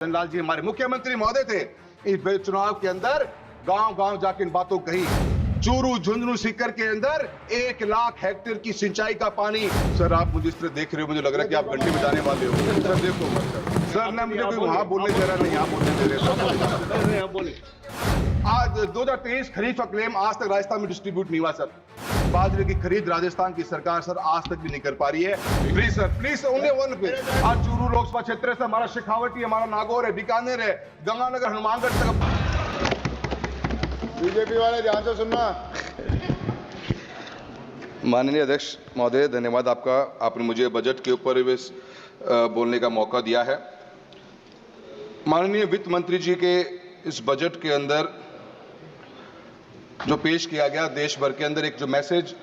लाल जी हमारे मुख्यमंत्री महोदय थे। इस चुनाव के अंदर गांव गांव जाकर इन बातों कही। चूरू झुंझुनू सीकर के अंदर 1 लाख हेक्टेयर की सिंचाई का पानी। सर आप मुझे इस तरह देख रहे हो, मुझे लग रहा है कि आप घंटे बजाने वाले हो। सर देखो मत सर ना मुझे कोई वहां बोलने दे रहा नहीं, यहाँ बोलने दे रहे। आज 2023 खरीफ का क्लेम आज तक राजस्थान में डिस्ट्रीब्यूट नहीं हुआ सर। बाजरे की खरीद राजस्थान की सरकार सर आज तक भी नहीं कर पा रही है। Please sir, please only one पे। आज चूरू लोकसभा क्षेत्र से हमारा शेखावटी, हमारा नागौर है, बीकानेर है, गंगानगर, हनुमानगढ़ तक। बीजेपी वाले ध्यान से सुनना। माननीय अध्यक्ष महोदय, धन्यवाद आपका। आपने मुझे बजट के ऊपर बोलने का मौका दिया है। माननीय वित्त मंत्री जी के इस बजट के अंदर जो पेश किया गया, देश भर के अंदर एक जो मैसेज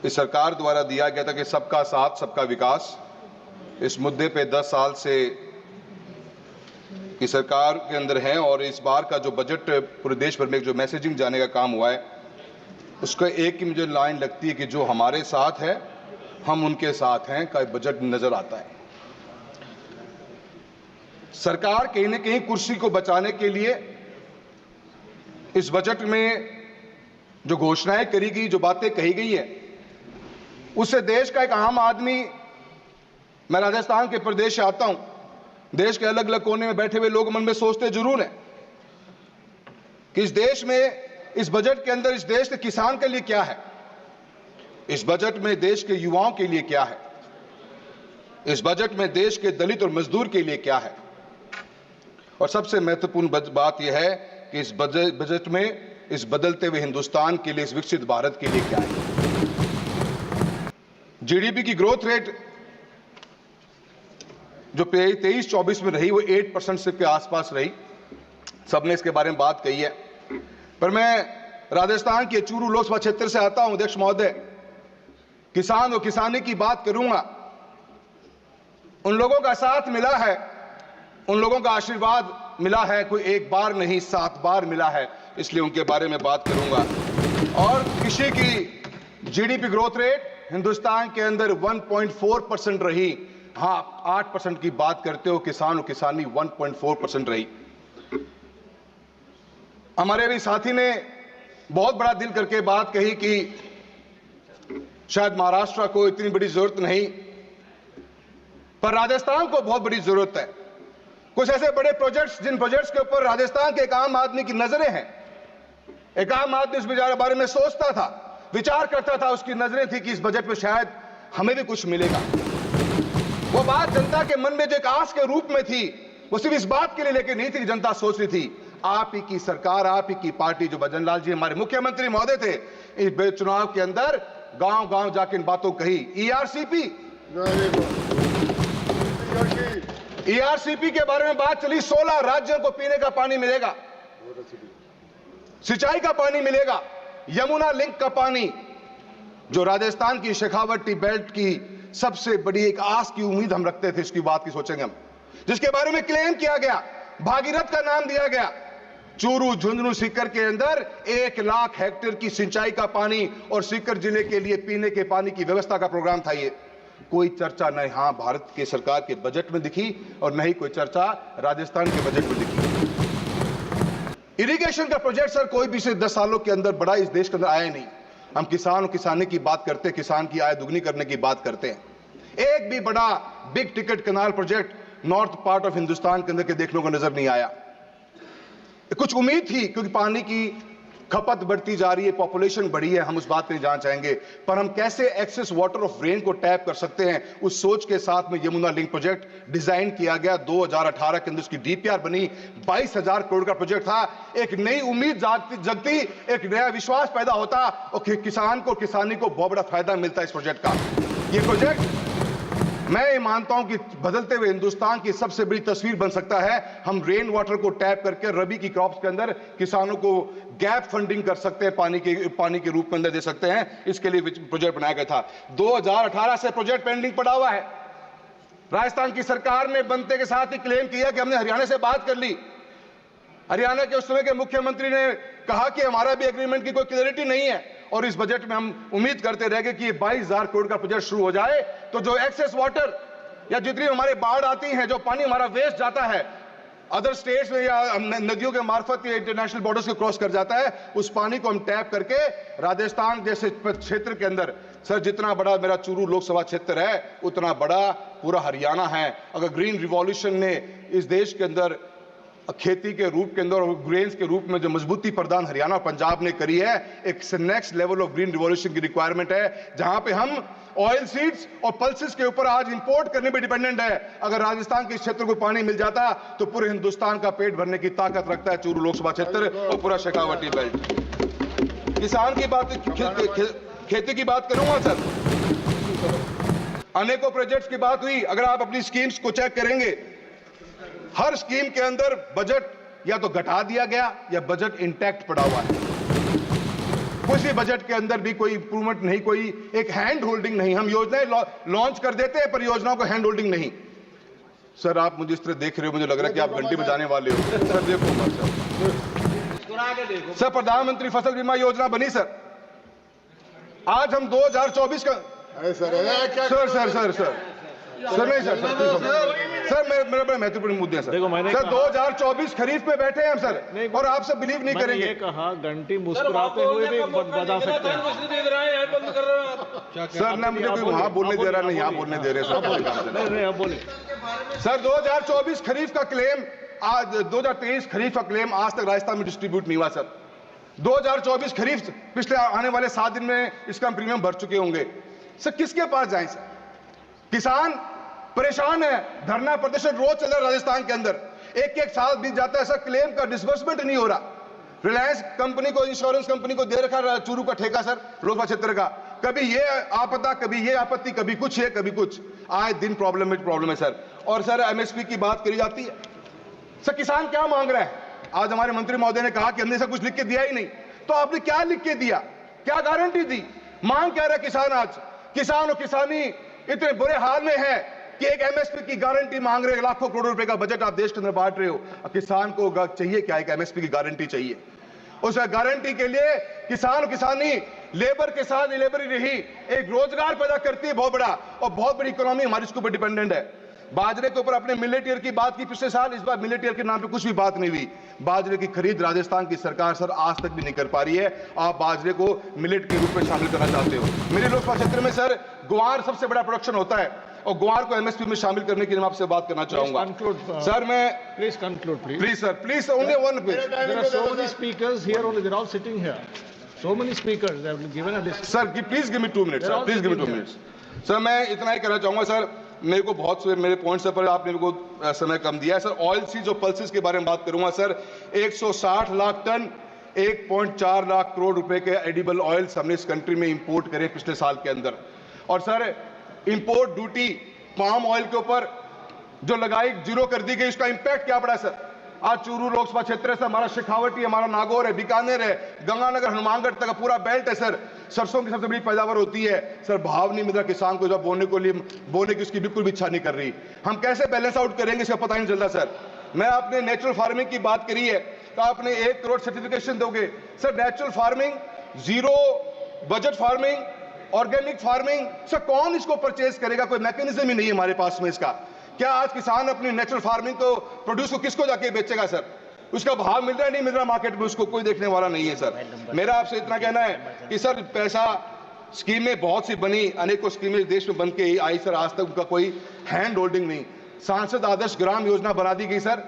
इस सरकार द्वारा दिया गया था कि सबका साथ सबका विकास, इस मुद्दे पे 10 साल से की सरकार के अंदर है और इस बार का जो बजट पूरे देश भर में जो मैसेजिंग जाने का काम हुआ है, उसका एक ही मुझे लाइन लगती है कि जो हमारे साथ है हम उनके साथ हैं का बजट नजर आता है। सरकार कहीं न कहीं कुर्सी को बचाने के लिए इस बजट में जो घोषणाएं करी गई, जो बातें कही गई है, उससे देश का एक आम आदमी, मैं राजस्थान के प्रदेश से आता हूं, देश के अलग अलग कोने में बैठे हुए लोग मन में सोचते जरूर हैं कि इस देश में, इस बजट के अंदर इस देश के किसान के लिए क्या है, इस बजट में देश के युवाओं के लिए क्या है, इस बजट में देश के दलित और मजदूर के लिए क्या है। और सबसे महत्वपूर्ण बात यह है कि इस बजट में इस बदलते हुए हिंदुस्तान के लिए, इस विकसित भारत के लिए क्या है। जीडीपी की ग्रोथ रेट जो 23-24 में रही वो 8% के आसपास रही। सबने इसके बारे में बात कही है, पर मैं राजस्थान के चूरू लोकसभा क्षेत्र से आता हूं अध्यक्ष महोदय। किसान और किसानी की बात करूंगा। उन लोगों का साथ मिला है, उन लोगों का आशीर्वाद मिला है, कोई एक बार नहीं 7 बार मिला है, इसलिए उनके बारे में बात करूंगा। और कृषि की जीडीपी ग्रोथ रेट हिंदुस्तान के अंदर 1.4% रही। हां, 8% की बात करते हो, किसान और किसानी 1.4% रही। हमारे भी साथी ने बहुत बड़ा दिल करके बात कही कि शायद महाराष्ट्र को इतनी बड़ी जरूरत नहीं, पर राजस्थान को बहुत बड़ी जरूरत है। कुछ ऐसे बड़े प्रोजेक्ट्स, जिन प्रोजेक्ट्स के ऊपर राजस्थान के एक आम आदमी की नजरें हैं, एक आम आदमी इस बारे में सोचता था, विचार करता था, उसकी नजरें थी कि इस बजट में शायद हमें भी कुछ मिलेगा। वो बात जनता के मन में जो एक आस के रूप में थी, वो सिर्फ इस बात के लिए लेके नहीं थी कि जनता सोच रही थी आप ही की सरकार, आप ही की पार्टी, जो भजन लाल जी हमारे मुख्यमंत्री महोदय थे, इस चुनाव के अंदर गांव गांव जाके इन बातों कही। ईआरसीपी के बारे में बात चली। 16 राज्यों को पीने का पानी मिलेगा, सिंचाई का पानी मिलेगा, यमुना लिंक का पानी, जो राजस्थान की शेखावटी बेल्ट की सबसे बड़ी एक आस की उम्मीद हम रखते थे, इसकी बात की सोचेंगे हम, जिसके बारे में क्लेम किया गया, भागीरथ का नाम दिया गया। चूरू झुंझुनू सीकर के अंदर 1 लाख हेक्टेयर की सिंचाई का पानी और सीकर जिले के लिए पीने के पानी की व्यवस्था का प्रोग्राम था। ये कोई चर्चा न यहां भारत के सरकार के बजट में दिखी और न ही कोई चर्चा राजस्थान के बजट में दिखी। इरिगेशन का प्रोजेक्ट सर कोई भी से 10 सालों के अंदर बड़ा इस देश के अंदर आया नहीं। हम किसान और किसानी की बात करते हैं, किसान की आय दुगनी करने की बात करते हैं। एक भी बड़ा big ticket canal project north part of Hindustan के अंदर के देखने को नजर नहीं आया। कुछ उम्मीद थी क्योंकि पानी की खपत बढ़ती जा रही है, पॉपुलेशन बढ़ी है, हम उस बात पे जानना चाहेंगे, पर हम कैसे एक्सेस वाटर ऑफ रेन को टैप कर सकते हैं, उस सोच के साथ में यमुना लिंक प्रोजेक्ट डिजाइन किया गया। 2018 के अंदर उसकी डीपीआर बनी। 22,000 करोड़ का प्रोजेक्ट था। एक नई उम्मीद जगती, एक नया विश्वास पैदा होता और किसान को, किसानी को बहुत बड़ा फायदा मिलता है इस प्रोजेक्ट का। ये प्रोजेक्ट मैं ये मानता हूं कि बदलते हुए हिंदुस्तान की सबसे बड़ी तस्वीर बन सकता है। हम रेन वाटर को टैप करके रबी की क्रॉप्स के अंदर किसानों को गैप फंडिंग कर सकते हैं, पानी के रूप में अंदर दे सकते हैं। इसके लिए प्रोजेक्ट बनाया गया था। 2018 से प्रोजेक्ट पेंडिंग पड़ा हुआ है। राजस्थान की सरकार ने बनते के साथ ही क्लेम किया कि हमने हरियाणा से बात कर ली। हरियाणा के उस समय के मुख्यमंत्री ने कहा कि हमारा भी एग्रीमेंट की कोई क्लैरिटी नहीं है, और इस बजट में हम उम्मीद करते रह गए कि ये 22,000 करोड़ का प्रोजेक्ट शुरू हो जाए, तो जो एक्सेस वाटर या जितनी हमारे बाढ़ आती है, जो पानी हमारा वेस्ट जाता है, अदर स्टेट्स में या नदियों के मार्फत इंटरनेशनल बॉर्डर्स को क्रॉस कर जाता है, उस पानी को हम टैप करके राजस्थान जैसे क्षेत्र के अंदर सर, जितना बड़ा मेरा चूरू लोकसभा क्षेत्र है उतना बड़ा पूरा हरियाणा है। अगर ग्रीन रिवॉल्यूशन ने इस देश के अंदर खेती के रूप के अंदर और ग्रेन्स के रूप में जो मजबूती प्रदान हरियाणा और पंजाब ने करी है, एक next level of green revolution की रिक्वायरमेंट है, जहां पे हम ऑयल सीड्स और पल्सेस के ऊपर आज इंपोर्ट करने पे डिपेंडेंट है। अगर राजस्थान के क्षेत्र को पानी मिल जाता तो पूरे हिंदुस्तान का पेट भरने की ताकत रखता है चूरू लोकसभा क्षेत्र और पूरा शेखावटी बेल्ट। किसान की बात, खेती की बात करूंगा सर, अनेकों प्रोजेक्ट्स की बात हुई। अगर आप अपनी स्कीम्स को चेक करेंगे, हर स्कीम के अंदर बजट या तो घटा दिया गया या बजट इंटैक्ट पड़ा हुआ है। किसी बजट के अंदर भी कोई इंप्रूवमेंट नहीं, कोई एक हैंड होल्डिंग नहीं। हम योजनाएं लॉन्च कर देते हैं पर योजनाओं को हैंड होल्डिंग नहीं। सर, आप मुझे इस तरह देख रहे हो, मुझे लग रहा है कि आप घंटी बजाने वाले हो। सर देखो सर, प्रधानमंत्री फसल बीमा योजना बनी सर। आज हम 2024 का सर नहीं सर मेरे बड़े महत्वपूर्ण मुद्दे हैं सर 2024 खरीफ में बैठे हैं हम सर, और आप सब बिलीव नहीं करेंगे। ये कहा घंटी मुस्कुराते हुए भी बजा सकते हैं सर, ना मुझे कोई वहां बोलने दे रहा, नहीं यहाँ बोलने दे रहे सर। बोले सर 2024 खरीफ का क्लेम आज 2023 खरीफ का क्लेम आज तक राजस्थान में डिस्ट्रीब्यूट नहीं हुआ सर। 2024 खरीफ पिछले आने वाले 7 दिन में इसका प्रीमियम भर चुके होंगे सर। किसके पास जाएं सर? किसान परेशान है, धरना प्रदर्शन रोज चल रहा है राजस्थान के अंदर। एक साल बीत जाता है सर, क्लेम का डिसबर्समेंट नहीं हो रहा। रिलायंस कंपनी को, इंश्योरेंस कंपनी को दे रखा चूरू का ठेका सर, लोकसभा क्षेत्र का। कभी ये आपदा, कभी ये आपत्ति, कभी कुछ है कभी कुछ, आए दिन प्रॉब्लम है सर। और सर एमएसपी की बात करी जाती है सर, किसान क्या मांग रहा है? आज हमारे मंत्री महोदय ने कहा कि हमने सब कुछ लिख के दिया ही नहीं। तो आपने क्या लिख के दिया, क्या गारंटी दी? मांग क्या रहा है किसान? आज किसान और किसानी इतने बुरे हाल में है कि एक एमएसपी की गारंटी मांग रहे हैं। लाखों करोड़ रुपए का बजट आप देश के अंदर बांट रहे हो, किसान को चाहिए क्या? एक एमएसपी की गारंटी चाहिए। उस गारंटी के लिए किसान और किसानी लेबर के साथ लेबर ही रही, एक रोजगार पैदा करती है बहुत बड़ा, और बहुत बड़ी इकोनॉमी हमारी इसके ऊपर डिपेंडेंट है। बाजरे के ऊपर अपने मिलेट ईयर की बात की पिछले साल, इस बार मिलेट ईयर के नाम पे कुछ भी बात नहीं हुई। बाजरे की खरीद राजस्थान की सरकार सर आज तक भी नहीं कर पा रही है। आप बाजरे को मिलेट के रूप में शामिल करना चाहते हो। मेरे लोकसभा क्षेत्र में सर ग्वार सबसे बड़ा प्रोडक्शन होता है, और ग्वार को एमएसपी में शामिल करने के लिए मैं आपसे बात करना चाहूंगा सर। मैं please conclude please sir, please only one please. There are so many speakers here only, they're all sitting here. So many speakers, they have given a list. Sir please give me 2 minutes sir, please give me 2 minutes sir. मैं इतना ही कहना चाहूंगा sir, मेरे को बहुत से मेरे points पर आपने मेरे को समय कम दिया है सर। ऑयल सीड्स और पल्सेस के बारे में बात करूंगा सर। 160 लाख टन 1.4 लाख करोड़ रुपए के एडिबल ऑयल्स हमने इस कंट्री में इंपोर्ट करे पिछले साल के अंदर। और sir import duty palm oil के ऊपर जो लगाई, जीरो कर दी गई, उसका इंपैक्ट क्या पड़ा सर? आज चूरू लोकसभा क्षेत्र से हमारा शेखावटी, हमारा नागौर है, बीकानेर है, गंगानगर, हनुमानगढ़ तक का पूरा बेल्ट है सर। सरसों की सबसे बड़ी पैदावार होती है सर। भाव नहीं मिल रहा किसान को, जब बोने की उसकी बिल्कुल भी इच्छा नहीं कर रही। हम कैसे बैलेंस आउट करेंगे इसका पता ही नहीं चलता सर। मैं आपने नेचुरल फार्मिंग की बात करी है, तो आपने 1 करोड़ सर्टिफिकेशन दोगे sir. Natural farming, zero budget farming, organic farming sir, कौन इसको परचेज करेगा? कोई मैकेनिज्म ही नहीं है हमारे पास में इसका। क्या आज किसान अपनी नेचुरल फार्मिंग को, प्रोड्यूस को किसको जाके बेचेगा सर? उसका भाव मिल रहा है नहीं मिल रहा मार्केट में, उसको कोई देखने वाला नहीं है सर। मेरा आपसे इतना कहना है कि सर पैसा, स्कीमें बहुत सी बनी, अनेकों स्कीमें देश में बन के ही आई सर, आज तक उनका कोई हैंड होल्डिंग नहीं। सांसद आदर्श ग्राम योजना बना दी गई सर।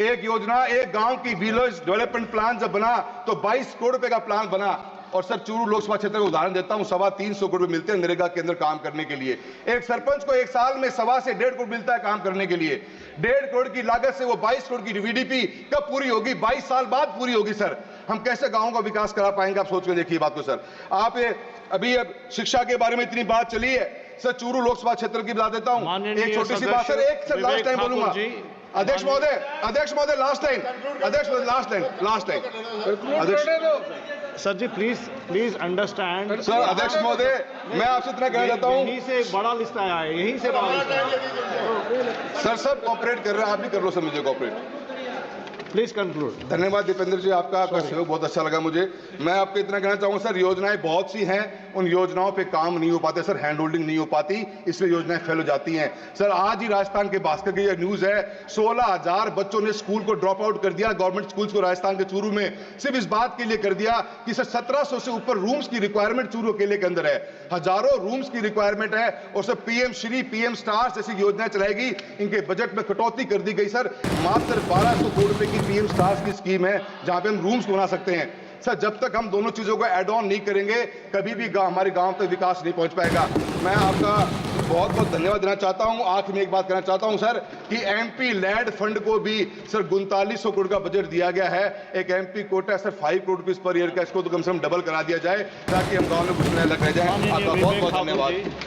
एक योजना, एक गांव की विलेज डेवलपमेंट प्लान जब बना तो 22 करोड़ रुपए का प्लान बना। और सर चूरू लोकसभा क्षेत्र का उदाहरण देता हूं, 325 करोड़ मिलते हैं नरेगा के अंदर काम करने के लिए। एक सरपंच को एक साल में 1.25 से 1.5 करोड़ मिलता है काम करने के लिए। 1.5 करोड़ की लागत से वो 22 करोड़ की वीडीपी कब पूरी होगी? 22 साल बाद पूरी होगी सर। हम कैसे गाँव का विकास करा पाएंगे? आप सोच के देखिए बात को सर। आप अभी शिक्षा के बारे में इतनी बात चली है सर, चूरू लोकसभा क्षेत्र की बता देता हूं, एक छोटी सी बात सर, एक सर लास्ट टाइम बोलूंगा। अध्यक्ष महोदय लास्ट टाइम, लास्ट टाइम अध्यक्ष sir ji please understand sir. अध्यक्ष महोदय, मैं आपसे इतना कहना चाहता हूँ, यहीं से बड़ा लिस्ट आया है, यहीं से बड़ा लिस्ट आया। सर सब कॉपरेट कर रहे हैं, आप भी कर लो सर मुझे कॉपरेट। Please conclude. धन्यवाद दीपेंद्र जी, आपका सहयोग बहुत अच्छा लगा मुझे। मैं आपको इतना कहना चाहूंगा सर, योजनाएं बहुत सी हैं, उन योजनाओं पे काम नहीं हो पाते सर, हैंड होल्डिंग नहीं हो पाती, इसलिए योजनाएं फेल हो जाती हैं। सर आज ही राजस्थान के भास्कर की यह न्यूज है, 16,000 बच्चों ने स्कूल को ड्रॉप आउट कर दिया, गवर्नमेंट स्कूल्स को राजस्थान के चूरू में, सिर्फ इस बात के लिए कर दिया कि सर 1700 से ऊपर रूम्स की रिक्वायरमेंट चूरू अकेले के अंदर है, हजारों रूम्स की रिक्वायरमेंट है, और sir PM Shri, PM stars जैसी योजनाएं चलाएगी, इनके बजट में कटौती कर दी गई सर। मात्र 1200 करोड़ रुपए की पीएम स्टार्स की स्कीम है जहां पे हम रूम्स बना सकते हैं। सर जब तक हम दोनों चीजों को ऐड ऑन नहीं करेंगे, कभी भी हमारे गांव तक विकास नहीं पहुंच पाएगा। मैं आपका बहुत बहुत धन्यवाद देना चाहता हूं। आखिर में एक बात कहना चाहता हूं सर कि एमपी लैंड फंड को भी सर 3900 करोड़ का बजट दिया गया है। एक एमपी कोटा है sir 5 crore rupees per year का, इसको तो कम से कम डबल करा दिया जाए ताकि हम गांव में घुसने लग रह जाए। आपका बहुत बहुत धन्यवाद।